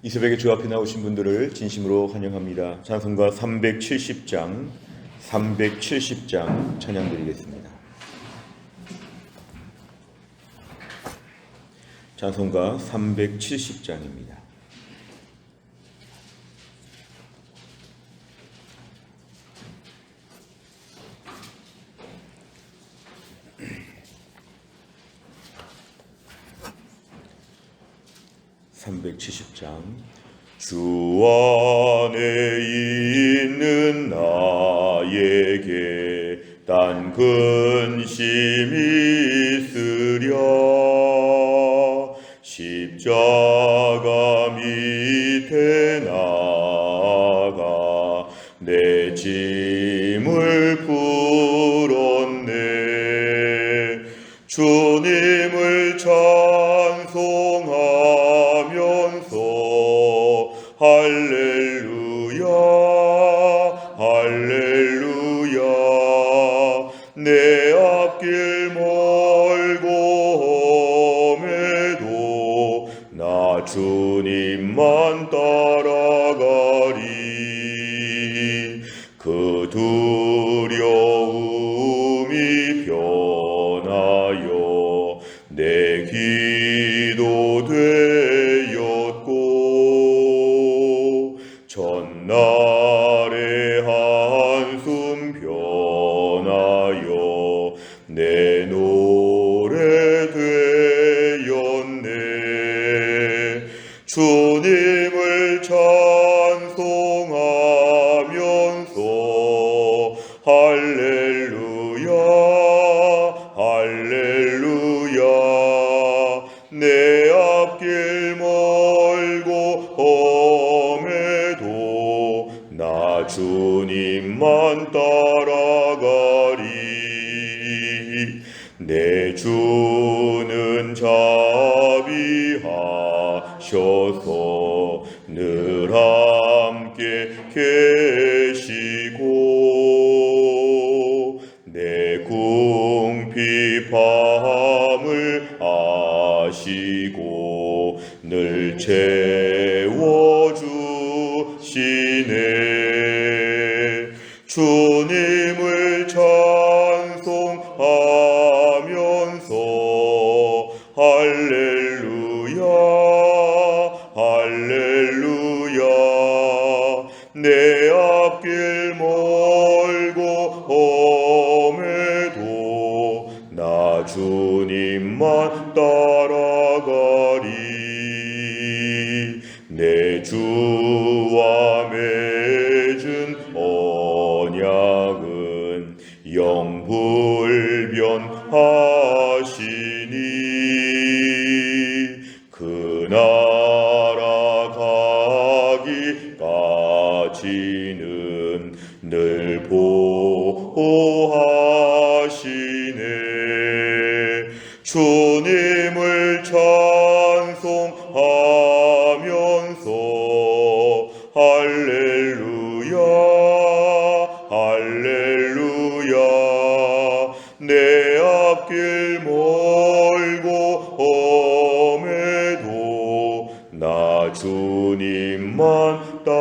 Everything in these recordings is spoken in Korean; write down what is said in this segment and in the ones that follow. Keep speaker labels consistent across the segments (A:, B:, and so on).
A: 이 새벽에 주 앞에 나오신 분들을 진심으로 환영합니다. 찬송가 370장 찬양 드리겠습니다. 찬송가 370장입니다. 주 안에 있는 나에게 딴 근심이 있으랴. 십자가 밑에 나가 내 짐을 풀었네. 주님을 찬송하면서 할렐루야 할렐루야. 내 앞길 멀고 험해도 나 주님만 따라가리. 그 두려움이 변하여 내 기도 되었고 전날의 한숨 변하여 내 노래 되었네. 주님을 찬송하면서 할렐루야 할렐루야. 내 앞길 멀고 험해도 나 주님만 따라가리. 내 주는 자비하셔서 늘 함께 계시고 내 궁핍함을 아시고 늘 채워주시네. 주님을 찬송하면서 할렐루야 할렐루야. 내 앞길 멀고 험해도 나 주님만 따라가리. 내 주와 맺은 언약은 영불변하시니 그 나라 가기까지는 늘 보호하시네. 주님을 찬송하면서 할렐루야 할렐루야. 내 앞길 멀고 험해도 나 주님만 따라가리.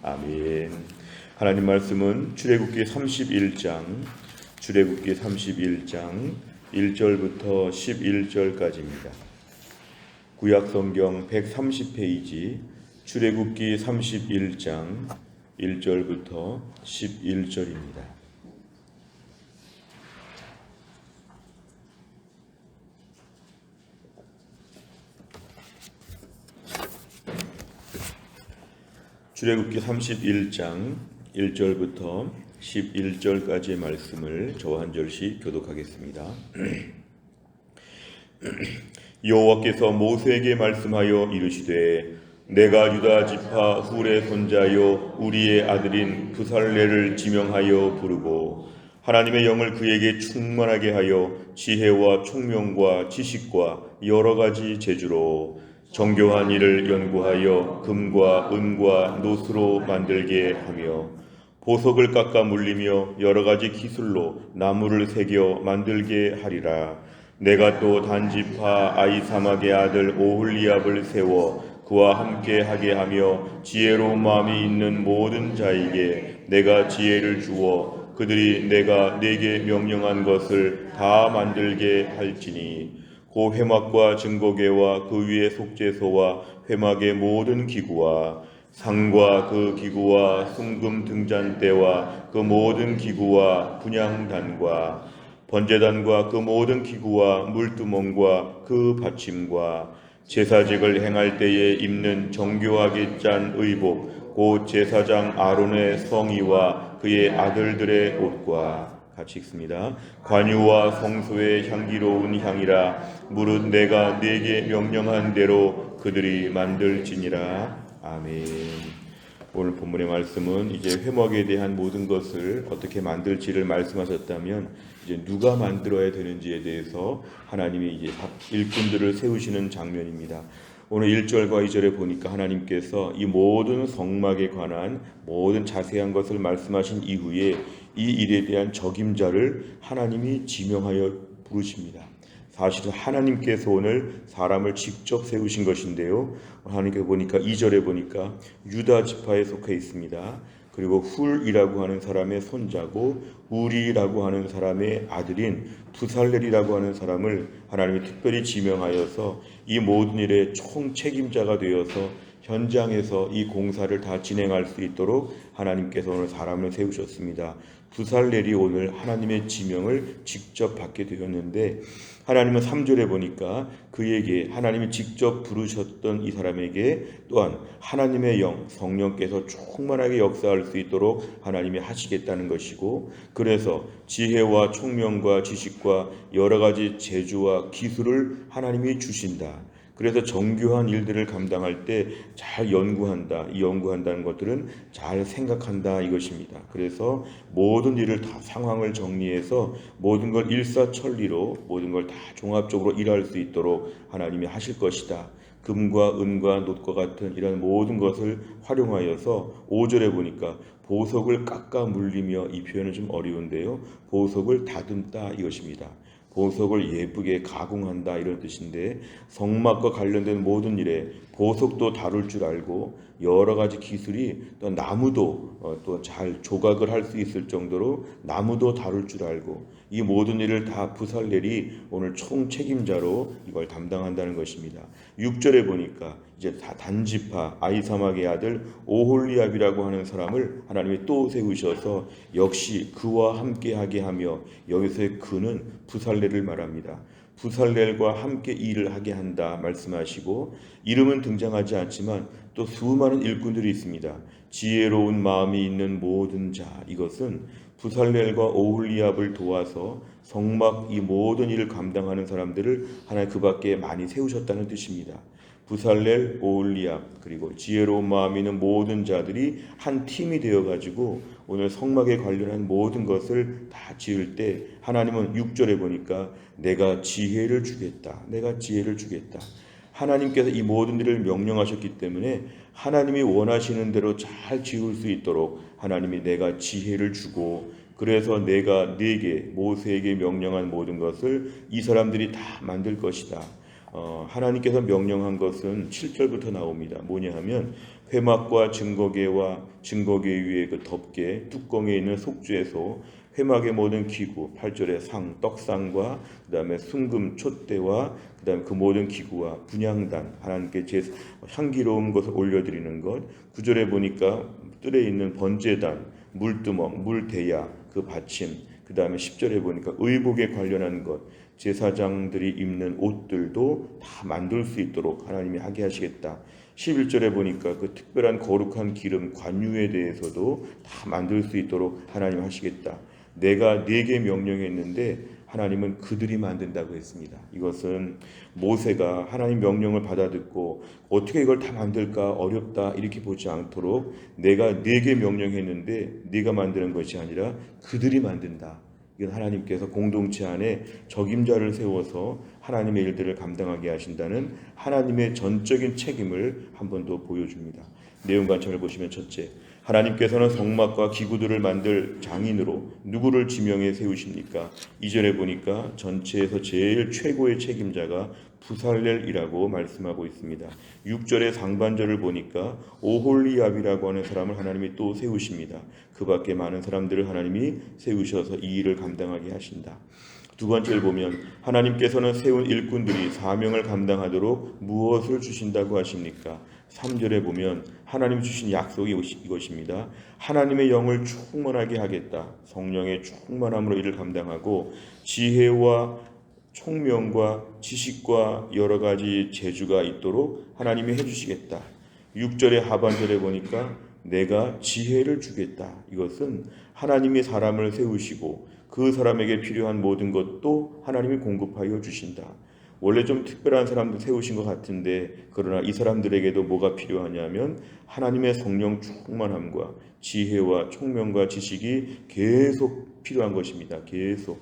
A: 아멘. 하나님 말씀은 출애굽기 31장 1절부터 11절까지입니다. 구약 성경 130페이지 출애굽기 31장 1절부터 11절입니다. 출애굽기 31장 1절부터 11절까지의 말씀을 저와 한 절씩 교독하겠습니다. 여호와께서 모세에게 말씀하여 이르시되 내가 유다 지파 훌의 손자요 우리의 아들인 부살레를 지명하여 부르고 하나님의 영을 그에게 충만하게 하여 지혜와 총명과 지식과 여러 가지 재주로 정교한 일을 연구하여 금과 은과 노스로 만들게 하며 보석을 깎아 물리며 여러 가지 기술로 나무를 새겨 만들게 하리라. 내가 또 단지파 아이사막의 아들 오홀리압을 세워 그와 함께 하게 하며 지혜로운 마음이 있는 모든 자에게 내가 지혜를 주어 그들이 내가 네게 명령한 것을 다 만들게 할지니 고 회막과 증거궤와 그 위에 속죄소와 회막의 모든 기구와 상과 그 기구와 순금 등잔대와 그 모든 기구와 분향단과 번제단과 그 모든 기구와 물두멍과 그 받침과 제사직을 행할 때에 입는 정교하게 짠 의복 곧 제사장 아론의 성의와 그의 아들들의 옷과 같이 읽습니다. 관유와 성소의 향기로운 향이라 무릇 내가 네게 명령한 대로 그들이 만들지니라. 아멘. 오늘 본문의 말씀은 이제 회막에 대한 모든 것을 어떻게 만들지를 말씀하셨다면 이제 누가 만들어야 되는지에 대해서 하나님이 이제 일꾼들을 세우시는 장면입니다. 오늘 1절과 2절에 보니까 하나님께서 이 모든 성막에 관한 모든 자세한 것을 말씀하신 이후에 이 일에 대한 적임자를 하나님이 지명하여 부르십니다. 사실은 하나님께서 오늘 사람을 직접 세우신 것인데요. 하나님께 보니까 2절에 보니까 유다 지파에 속해 있습니다. 그리고 훌이라고 하는 사람의 손자고 우리라고 하는 사람의 아들인 부살렐이라고 하는 사람을 하나님이 특별히 지명하여서 이 모든 일의 총책임자가 되어서 현장에서 이 공사를 다 진행할 수 있도록 하나님께서 오늘 사람을 세우셨습니다. 부살렐이 오늘 하나님의 지명을 직접 받게 되었는데 하나님은 3절에 보니까 그에게 하나님이 직접 부르셨던 이 사람에게 또한 하나님의 영, 성령께서 충만하게 역사할 수 있도록 하나님이 하시겠다는 것이고 그래서 지혜와 총명과 지식과 여러 가지 재주와 기술을 하나님이 주신다. 그래서 정교한 일들을 감당할 때 잘 연구한다. 이 연구한다는 것들은 잘 생각한다 이것입니다. 그래서 모든 일을 다 상황을 정리해서 모든 걸 일사천리로 모든 걸 다 종합적으로 일할 수 있도록 하나님이 하실 것이다. 금과 은과 놋과 같은 이런 모든 것을 활용하여서 5절에 보니까 보석을 깎아 물리며 이 표현은 좀 어려운데요. 보석을 다듬다 이것입니다. 보석을 예쁘게 가공한다 이런 뜻인데 성막과 관련된 모든 일에 보석도 다룰 줄 알고 여러 가지 기술이 또 나무도 또 잘 조각을 할 수 있을 정도로 나무도 다룰 줄 알고 이 모든 일을 다 부살렐이 오늘 총책임자로 이걸 담당한다는 것입니다. 6절에 보니까 이제 다 단지파 아이사막의 아들 오홀리압이라고 하는 사람을 하나님이 또 세우셔서 역시 그와 함께하게 하며 여기서의 그는 부살렐을 말합니다. 부살렐과 함께 일을 하게 한다 말씀하시고 이름은 등장하지 않지만 또 수많은 일꾼들이 있습니다. 지혜로운 마음이 있는 모든 자 이것은 부살렐과 오홀리압을 도와서 성막 이 모든 일을 감당하는 사람들을 하나님 그 밖에 많이 세우셨다는 뜻입니다. 부살렐, 오홀리압 그리고 지혜로운 마음이 있는 모든 자들이 한 팀이 되어가지고 오늘 성막에 관련한 모든 것을 다 지을 때 하나님은 6절에 보니까 내가 지혜를 주겠다. 내가 지혜를 주겠다. 하나님께서 이 모든 일을 명령하셨기 때문에 하나님이 원하시는 대로 잘 지을 수 있도록 하나님이 내가 지혜를 주고 그래서 내가 네게 모세에게 명령한 모든 것을 이 사람들이 다 만들 것이다. 하나님께서 명령한 것은 7절부터 나옵니다. 뭐냐 하면 회막과 증거궤와 증거궤 위에 그 덮개 뚜껑에 있는 속죄소 회막의 모든 기구 8절에 상 떡상과 그다음에 순금 촛대와 그다음에 그 모든 기구와 분향단 하나님께 향기로운 것을 올려드리는 것 9절에 보니까 뜰에 있는 번제단 물두멍 물대야 그 받침 그 다음에 10절에 보니까 의복에 관련한 것 제사장들이 입는 옷들도 다 만들 수 있도록 하나님이 하게 하시겠다. 11절에 보니까 그 특별한 거룩한 기름 관유에 대해서도 다 만들 수 있도록 하나님 하시겠다. 내가 네게 명령했는데 하나님은 그들이 만든다고 했습니다. 이것은 모세가 하나님 명령을 받아듣고 어떻게 이걸 다 만들까 어렵다 이렇게 보지 않도록 내가 네게 명령했는데 네가 만드는 것이 아니라 그들이 만든다. 이건 하나님께서 공동체 안에 적임자를 세워서 하나님의 일들을 감당하게 하신다는 하나님의 전적인 책임을 한 번 더 보여줍니다. 내용 관점을 보시면 첫째, 하나님께서는 성막과 기구들을 만들 장인으로 누구를 지명해 세우십니까? 2절에 보니까 전체에서 제일 최고의 책임자가 부살렐이라고 말씀하고 있습니다. 6절의 상반절을 보니까 오홀리압이라고 하는 사람을 하나님이 또 세우십니다. 그 밖에 많은 사람들을 하나님이 세우셔서 이 일을 감당하게 하신다. 두 번째를 보면 하나님께서는 세운 일꾼들이 사명을 감당하도록 무엇을 주신다고 하십니까? 3절에 보면 하나님 주신 약속이 이것입니다. 하나님의 영을 충만하게 하겠다. 성령의 충만함으로 이를 감당하고 지혜와 총명과 지식과 여러 가지 재주가 있도록 하나님이 해주시겠다. 6절의 하반절에 보니까 내가 지혜를 주겠다. 이것은 하나님이 사람을 세우시고 그 사람에게 필요한 모든 것도 하나님이 공급하여 주신다. 원래 좀 특별한 사람들 세우신 것 같은데 그러나 이 사람들에게도 뭐가 필요하냐면 하나님의 성령 충만함과 지혜와 총명과 지식이 계속 필요한 것입니다. 계속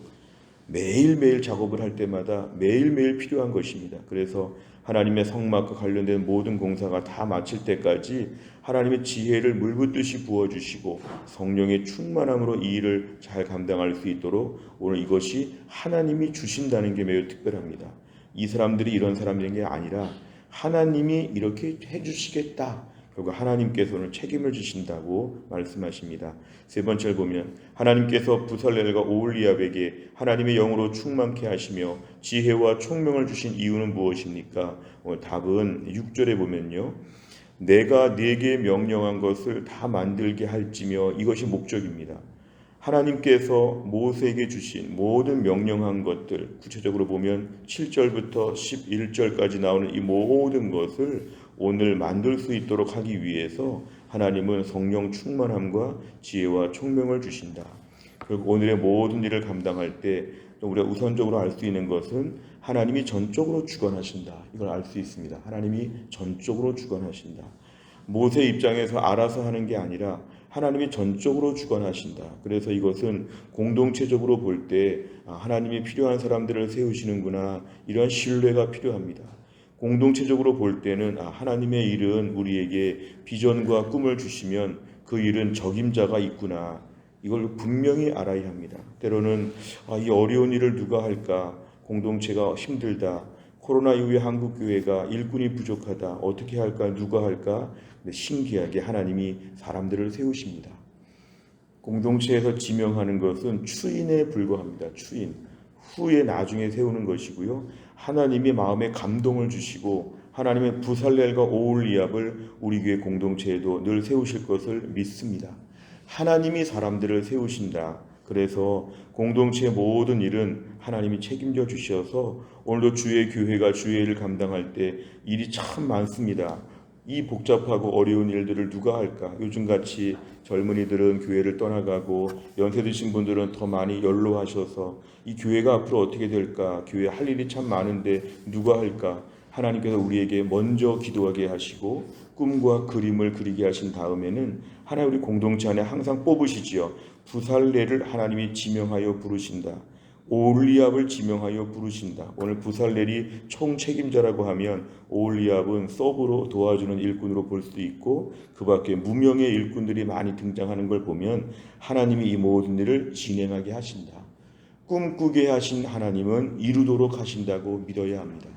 A: 매일매일 작업을 할 때마다 매일매일 필요한 것입니다. 그래서 하나님의 성막과 관련된 모든 공사가 다 마칠 때까지 하나님의 지혜를 물붓듯이 부어주시고 성령의 충만함으로 이 일을 잘 감당할 수 있도록 오늘 이것이 하나님이 주신다는 게 매우 특별합니다. 이 사람들이 이런 사람들인 게 아니라 하나님이 이렇게 해주시겠다. 결국 하나님께서 오늘 책임을 지신다고 말씀하십니다. 세 번째를 보면 하나님께서 부살렐과 오홀리압에게 하나님의 영으로 충만케 하시며 지혜와 총명을 주신 이유는 무엇입니까? 오늘 답은 6절에 보면요. 내가 네게 명령한 것을 다 만들게 할지며 이것이 목적입니다. 하나님께서 모세에게 주신 모든 명령한 것들 구체적으로 보면 7절부터 11절까지 나오는 이 모든 것을 오늘 만들 수 있도록 하기 위해서 하나님은 성령 충만함과 지혜와 총명을 주신다. 그리고 오늘의 모든 일을 감당할 때 우리가 우선적으로 알 수 있는 것은 하나님이 전적으로 주관하신다. 이걸 알 수 있습니다. 하나님이 전적으로 주관하신다. 모세 입장에서 알아서 하는 게 아니라 하나님이 전적으로 주관하신다. 그래서 이것은 공동체적으로 볼 때 하나님이 필요한 사람들을 세우시는구나 이런 신뢰가 필요합니다. 공동체적으로 볼 때는 하나님의 일은 우리에게 비전과 꿈을 주시면 그 일은 적임자가 있구나. 이걸 분명히 알아야 합니다. 때로는 이 어려운 일을 누가 할까? 공동체가 힘들다. 코로나 이후에 한국교회가 일꾼이 부족하다. 어떻게 할까? 누가 할까? 근데 신기하게 하나님이 사람들을 세우십니다. 공동체에서 지명하는 것은 추인에 불과합니다. 추인. 후에 나중에 세우는 것이고요. 하나님이 마음에 감동을 주시고 하나님의 부살렐과 오홀리압을 우리 교회 공동체에도 늘 세우실 것을 믿습니다. 하나님이 사람들을 세우신다. 그래서 공동체의 모든 일은 하나님이 책임져 주셔서 오늘도 주의 교회가 주의 일을 감당할 때 일이 참 많습니다. 이 복잡하고 어려운 일들을 누가 할까? 요즘같이 젊은이들은 교회를 떠나가고 연세 드신 분들은 더 많이 연로하셔서 이 교회가 앞으로 어떻게 될까? 교회 할 일이 참 많은데 누가 할까? 하나님께서 우리에게 먼저 기도하게 하시고 꿈과 그림을 그리게 하신 다음에는 하나님 우리 공동체 안에 항상 뽑으시지요. 부살렐을 하나님이 지명하여 부르신다. 오홀리압을 지명하여 부르신다. 오늘 부살렐이 총책임자라고 하면 오홀리압은 서브로 도와주는 일꾼으로 볼 수도 있고 그 밖에 무명의 일꾼들이 많이 등장하는 걸 보면 하나님이 이 모든 일을 진행하게 하신다. 꿈꾸게 하신 하나님은 이루도록 하신다고 믿어야 합니다.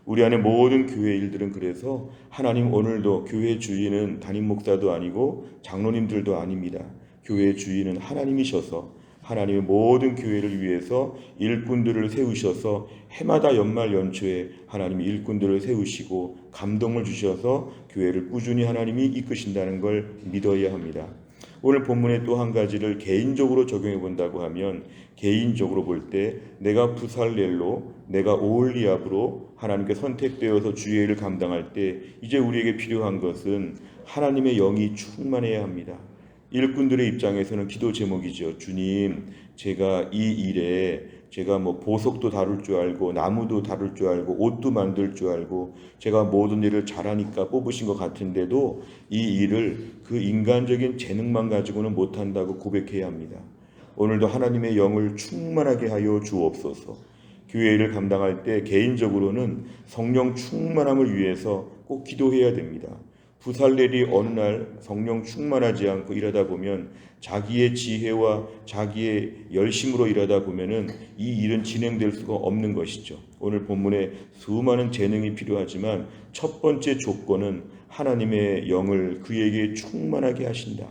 A: 우리 안에 모든 교회 일들은 그래서 하나님 오늘도 교회 주인은 담임 목사도 아니고 장로님들도 아닙니다. 교회 주인은 하나님이셔서 하나님의 모든 교회를 위해서 일꾼들을 세우셔서 해마다 연말 연초에 하나님이 일꾼들을 세우시고 감동을 주셔서 교회를 꾸준히 하나님이 이끄신다는 걸 믿어야 합니다. 오늘 본문의 또 한 가지를 개인적으로 적용해 본다고 하면 개인적으로 볼 때 내가 부살렐로 내가 오홀리압으로 하나님께 선택되어서 주의 일을 감당할 때 이제 우리에게 필요한 것은 하나님의 영이 충만해야 합니다. 일꾼들의 입장에서는 기도 제목이죠. 주님, 제가 이 일에 제가 보석도 다룰 줄 알고 나무도 다룰 줄 알고 옷도 만들 줄 알고 제가 모든 일을 잘하니까 뽑으신 것 같은데도 이 일을 그 인간적인 재능만 가지고는 못한다고 고백해야 합니다. 오늘도 하나님의 영을 충만하게 하여 주옵소서. 교회 일을 감당할 때 개인적으로는 성령 충만함을 위해서 꼭 기도해야 됩니다. 부살렐이 어느 날 성령 충만하지 않고 일하다 보면 자기의 지혜와 자기의 열심으로 일하다 보면은 이 일은 진행될 수가 없는 것이죠. 오늘 본문에 수많은 재능이 필요하지만 첫 번째 조건은 하나님의 영을 그에게 충만하게 하신다.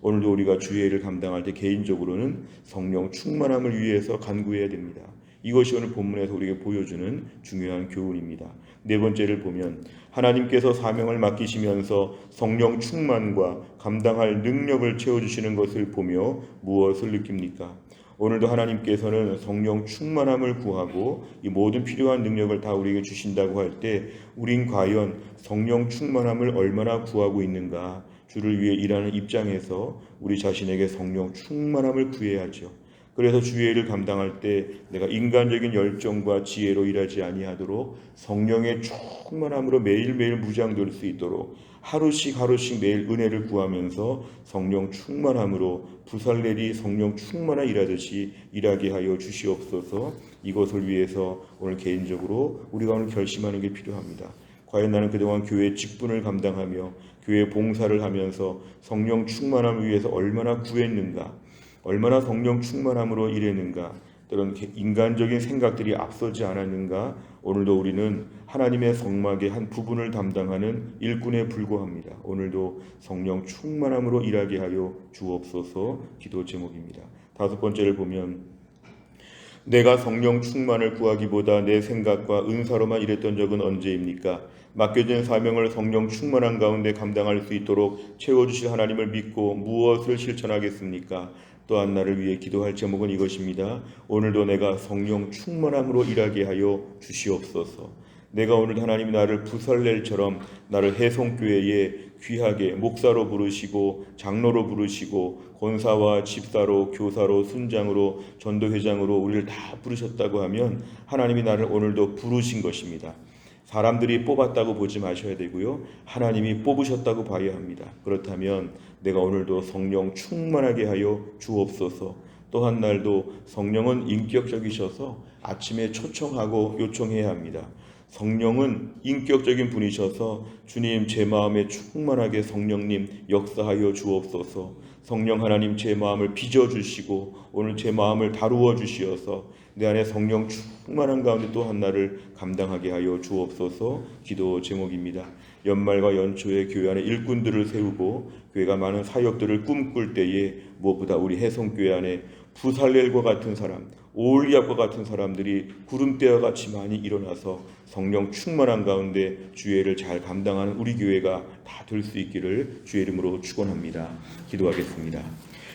A: 오늘도 우리가 주의 일을 감당할 때 개인적으로는 성령 충만함을 위해서 간구해야 됩니다. 이것이 오늘 본문에서 우리에게 보여주는 중요한 교훈입니다. 네 번째를 보면 하나님께서 사명을 맡기시면서 성령 충만과 감당할 능력을 채워주시는 것을 보며 무엇을 느낍니까? 오늘도 하나님께서는 성령 충만함을 구하고 이 모든 필요한 능력을 다 우리에게 주신다고 할 때 우린 과연 성령 충만함을 얼마나 구하고 있는가? 주를 위해 일하는 입장에서 우리 자신에게 성령 충만함을 구해야죠. 그래서 주의 일을 감당할 때 내가 인간적인 열정과 지혜로 일하지 아니하도록 성령의 충만함으로 매일매일 무장될 수 있도록 하루씩 매일 은혜를 구하면서 성령 충만함으로 부살렐이 성령 충만한 일하듯이 일하게 하여 주시옵소서. 이것을 위해서 오늘 개인적으로 우리가 오늘 결심하는 게 필요합니다. 과연 나는 그동안 교회 직분을 감당하며 교회 봉사를 하면서 성령 충만함을 위해서 얼마나 구했는가, 얼마나 성령 충만함으로 일했는가, 또는 인간적인 생각들이 앞서지 않았는가. 오늘도 우리는 하나님의 성막의 한 부분을 담당하는 일꾼에 불과합니다. 오늘도 성령 충만함으로 일하게 하여 주옵소서. 기도 제목입니다. 다섯 번째를 보면 내가 성령 충만을 구하기보다 내 생각과 은사로만 일했던 적은 언제입니까? 맡겨진 사명을 성령 충만한 가운데 감당할 수 있도록 채워주실 하나님을 믿고 무엇을 실천하겠습니까? 또한 나를 위해 기도할 제목은 이것입니다. 오늘도 내가 성령 충만함으로 일하게 하여 주시옵소서. 내가 오늘 하나님이 나를 부살렐처럼 나를 해송교회에 귀하게 목사로 부르시고 장로로 부르시고 권사와 집사로 교사로 순장으로 전도회장으로 우리를 다 부르셨다고 하면 하나님이 나를 오늘도 부르신 것입니다. 사람들이 뽑았다고 보지 마셔야 되고요. 하나님이 뽑으셨다고 봐야 합니다. 그렇다면 내가 오늘도 성령 충만하게 하여 주옵소서. 또한 날도 성령은 인격적이셔서 아침에 초청하고 요청해야 합니다. 성령은 인격적인 분이셔서 주님 제 마음에 충만하게 성령님 역사하여 주옵소서. 성령 하나님 제 마음을 빚어주시고 오늘 제 마음을 다루어 주시어서 내 안에 성령 충만한 가운데 또 한날을 감당하게 하여 주옵소서. 기도 제목입니다. 연말과 연초에 교회 안에 일꾼들을 세우고 교회가 많은 사역들을 꿈꿀 때에 무엇보다 우리 해성교회 안에 부살렐과 같은 사람, 오홀리압과 같은 사람들이 구름대와 같이 많이 일어나서 성령 충만한 가운데 주의를 잘 감당하는 우리 교회가 다 될 수 있기를 주의 이름으로 축원합니다. 기도하겠습니다.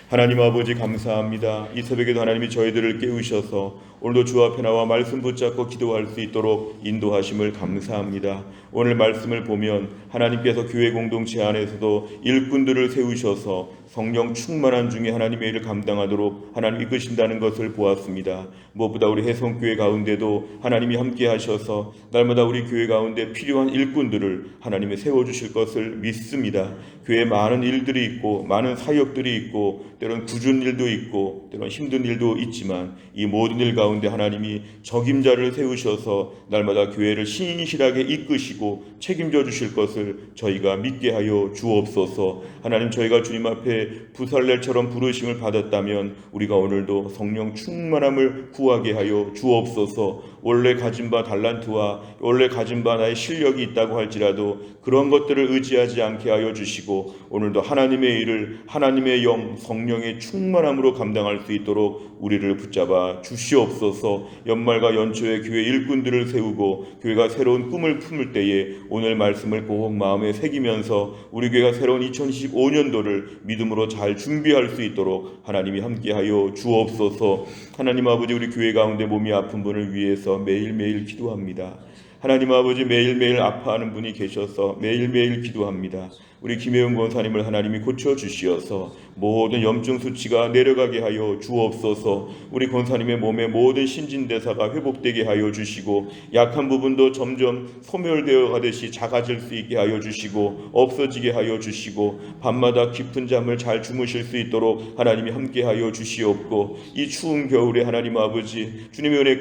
A: 하나님 아버지 감사합니다. 이 새벽에도 하나님이 저희들을 깨우셔서 오늘도 주 앞에 나와 말씀 붙잡고 기도할 수 있도록 인도하심을 감사합니다. 오늘 말씀을 보면 하나님께서 교회 공동체 안에서도 일꾼들을 세우셔서 성령 충만한 중에 하나님의 일을 감당하도록 하나님 이끄신다는 것을 보았습니다. 무엇보다 우리 해성교회 가운데도 하나님이 함께 하셔서 날마다 우리 교회 가운데 필요한 일꾼들을 하나님이 세워주실 것을 믿습니다. 교회에 많은 일들이 있고 많은 사역들이 있고 때론 굳은 일도 있고 때론 힘든 일도 있지만 이 모든 일 가운데 하나님이 적임자를 세우셔서 날마다 교회를 신실하게 이끄시고 책임져 주실 것을 저희가 믿게 하여 주옵소서. 하나님 저희가 주님 앞에 부살렐처럼 부르심을 받았다면 우리가 오늘도 성령 충만함을 구하게 하여 주옵소서. 원래 가진 바 달란트와 원래 가진 바 나의 실력이 있다고 할지라도 그런 것들을 의지하지 않게 하여 주시고 오늘도 하나님의 일을 하나님의 영 성령의 충만함으로 감당할 수 있도록 우리를 붙잡아 주시옵소서. 연말과 연초에 교회 일꾼들을 세우고 교회가 새로운 꿈을 품을 때에 오늘 말씀을 꼭 마음에 새기면서 우리 교회가 새로운 2025년도를 믿음으로 잘 준비할 수 있도록 하나님이 함께하여 주옵소서. 하나님 아버지 우리 교회 가운데 몸이 아픈 분을 위해서 매일매일 기도합니다. 하나님 아버지 매일매일 아파하는 분이 계셔서 매일매일 기도합니다. 우리 김혜은 권사님을 하나님이 고쳐주시어서 모든 염증 수치가 내려가게 하여 주옵소서. 우리 권사님의 몸의 모든 신진대사가 회복되게 하여 주시고 약한 부분도 점점 소멸되어 가듯이 작아질 수 있게 하여 주시고 없어지게 하여 주시고 밤마다 깊은 잠을 잘 주무실 수 있도록 하나님이 함께 하여 주시옵고 이 추운 겨울에 하나님 아버지 주님의 은혜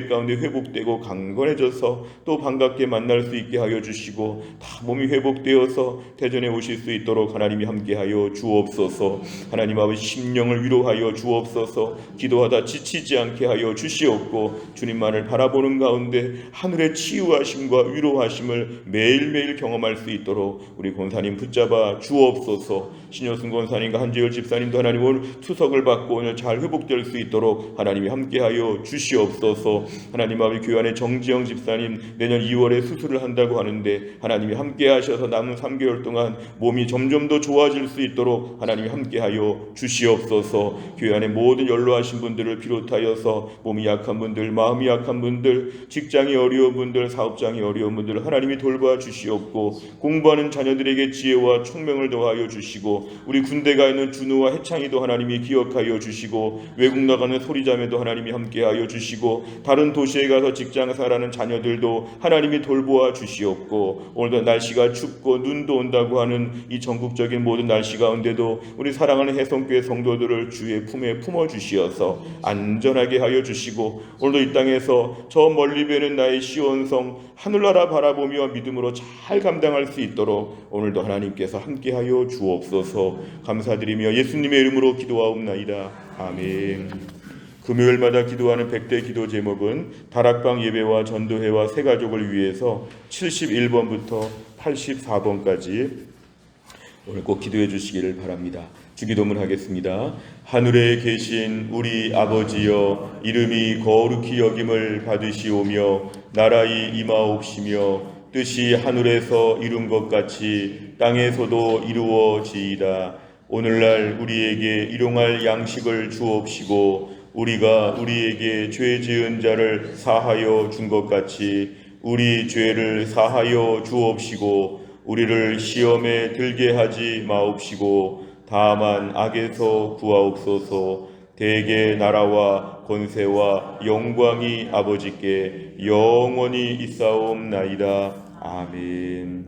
A: 가운데 회복되고 강건해져서 또 반갑게 만날 수 있게 하여 주시고 다 몸이 회복되어서 대전에 오실 수 있도록 하나님이 함께하여 주옵소서. 하나님 아버지 심령을 위로하여 주옵소서. 기도하다 지치지 않게 하여 주시옵고 주님만을 바라보는 가운데 하늘의 치유하심과 위로하심을 매일매일 경험할 수 있도록 우리 권사님 붙잡아 주옵소서. 신효승 권사님과 한재열 집사님도 하나님 오늘 투석을 받고 오늘 잘 회복될 수 있도록 하나님이 함께하여 주시옵소서. 하나님 아버지 교회 안에 정지영 집사님 내년 2월에 수술을 한다고 하는데 하나님이 함께하셔서 남은 3개월 동안 몸이 점점 더 좋아질 수 있도록 하나님이 함께하여 주시옵소서. 교회 안에 모든 연로하신 분들을 비롯하여서 몸이 약한 분들, 마음이 약한 분들, 직장이 어려운 분들, 사업장이 어려운 분들 하나님이 돌봐 주시옵고 공부하는 자녀들에게 지혜와 총명을 더하여 주시고 우리 군대가 있는 준우와 해창이도 하나님이 기억하여 주시고 외국 나가는 소리자매도 하나님이 함께하여 주시고 다른 도시에 가서 직장생활하는 자녀들도 하나님이 돌보아 주시옵고 오늘도 날씨가 춥고 눈도 온다고 하는 이 전국적인 모든 날씨 가운데도 우리 사랑하는 해성교회 성도들을 주의 품에 품어 주시어서 안전하게 하여 주시고 오늘도 이 땅에서 저 멀리 뵈는 나의 시온성 하늘나라 바라보며 믿음으로 잘 감당할 수 있도록 오늘도 하나님께서 함께하여 주옵소서. 감사드리며 예수님의 이름으로 기도하옵나이다. 아멘. 금요일마다 기도하는 100대 기도 제목은 다락방 예배와 전도회와 새 가족을 위해서 71번부터 84번까지 오늘 꼭 기도해 주시기를 바랍니다. 주기도문 하겠습니다. 하늘에 계신 우리 아버지여 이름이 거룩히 여김을 받으시오며 나라의 임하옵시며 뜻이 하늘에서 이룬 것 같이 땅에서도 이루어지이다. 오늘날 우리에게 일용할 양식을 주옵시고 우리가 우리에게 죄 지은 자를 사하여 준 것 같이 우리 죄를 사하여 주옵시고 우리를 시험에 들게 하지 마옵시고 다만 악에서 구하옵소서. 대개 나라와 권세와 영광이 아버지께 영원히 있사옵나이다. 아멘.